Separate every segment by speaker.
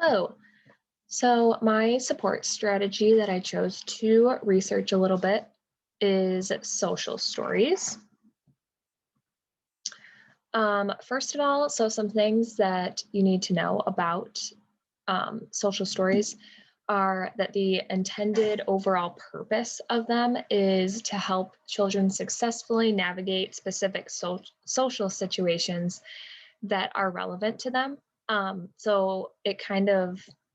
Speaker 1: Hello. So, my support strategy that I chose to research a little bit is social stories. First of all, some things that you need to know about social stories are that the intended overall purpose of them is to help children successfully navigate specific social situations that are relevant to them. So,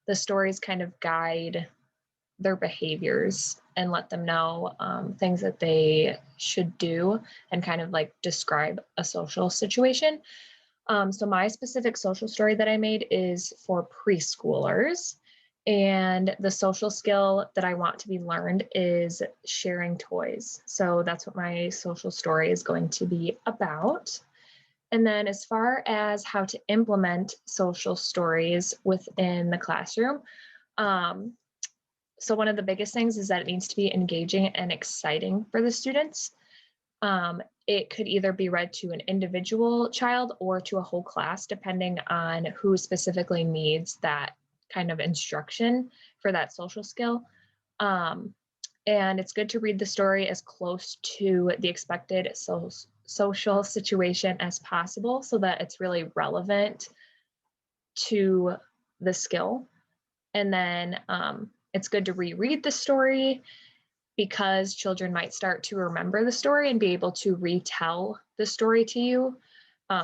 Speaker 1: the stories kind of guide their behaviors and let them know things that they should do and kind of like describe a social situation. So, my specific social story that I made is for preschoolers. And the social skill that I want to be learned is sharing toys. So, that's what my social story is going to be about. And then, as far as how to implement social stories within the classroom, um, so one of the biggest things is that it needs to be engaging and exciting for the students. It could either be read to an individual child or to a whole class, depending on who specifically needs that kind of instruction for that social skill. Um, and it's good to read the story as close to the expected social situation as possible so that it's really relevant to the skill. And then it's good to reread the story because children might start to remember the story and be able to retell the story to you.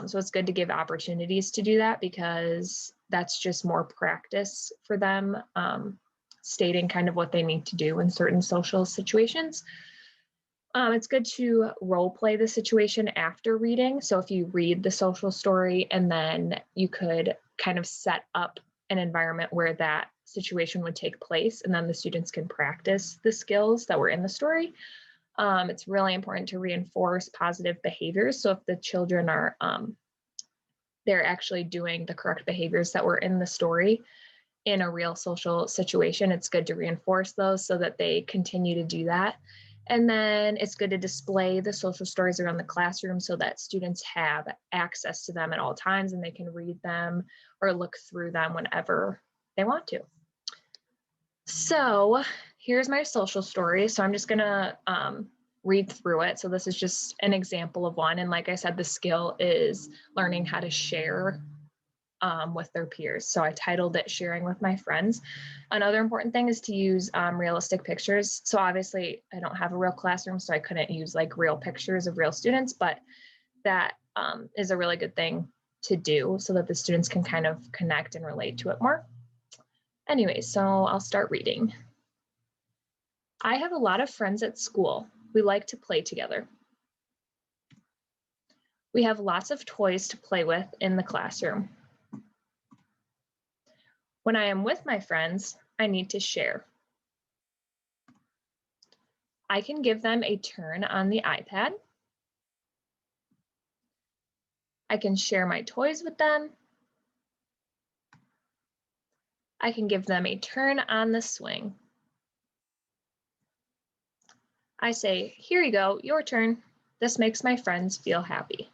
Speaker 1: So it's good to give opportunities to do that because that's just more practice for them, stating kind of what they need to do in certain social situations. It's good to role play the situation after reading. So if you read the social story and then you could kind of set up an environment where that situation would take place, and then the students can practice the skills that were in the story. It's really important to reinforce positive behaviors. So if the children are they're actually doing the correct behaviors that were in the story in a real social situation, it's good to reinforce those so that they continue to do that. And then it's good to display the social stories around the classroom so that students have access to them at all times and they can read them or look through them whenever they want to. So here's my social story. So I'm just gonna read through it. So this is just an example of one. And like I said, the skill is learning how to share with their peers. So I titled it Sharing with My Friends. Another important thing is to use realistic pictures. So obviously I don't have a real classroom, so I couldn't use like real pictures of real students, but that is a really good thing to do so that the students can kind of connect and relate to it more. Anyway, so I'll start reading. I have a lot of friends at school. We like to play together. We have lots of toys to play with in the classroom. When I am with my friends, I need to share. I can give them a turn on the iPad. I can share my toys with them. I can give them a turn on the swing. I say, here you go, your turn. This makes my friends feel happy.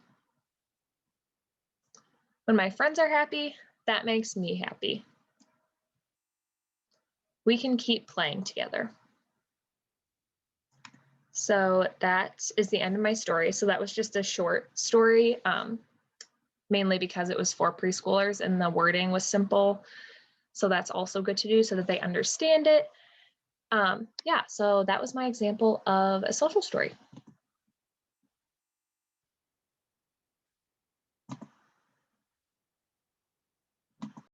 Speaker 1: When my friends are happy, that makes me happy. We can keep playing together. So that is the end of my story. So that was just a short story, mainly because it was for preschoolers and the wording was simple. So that's also good to do so that they understand it. Yeah, so that was my example of a social story.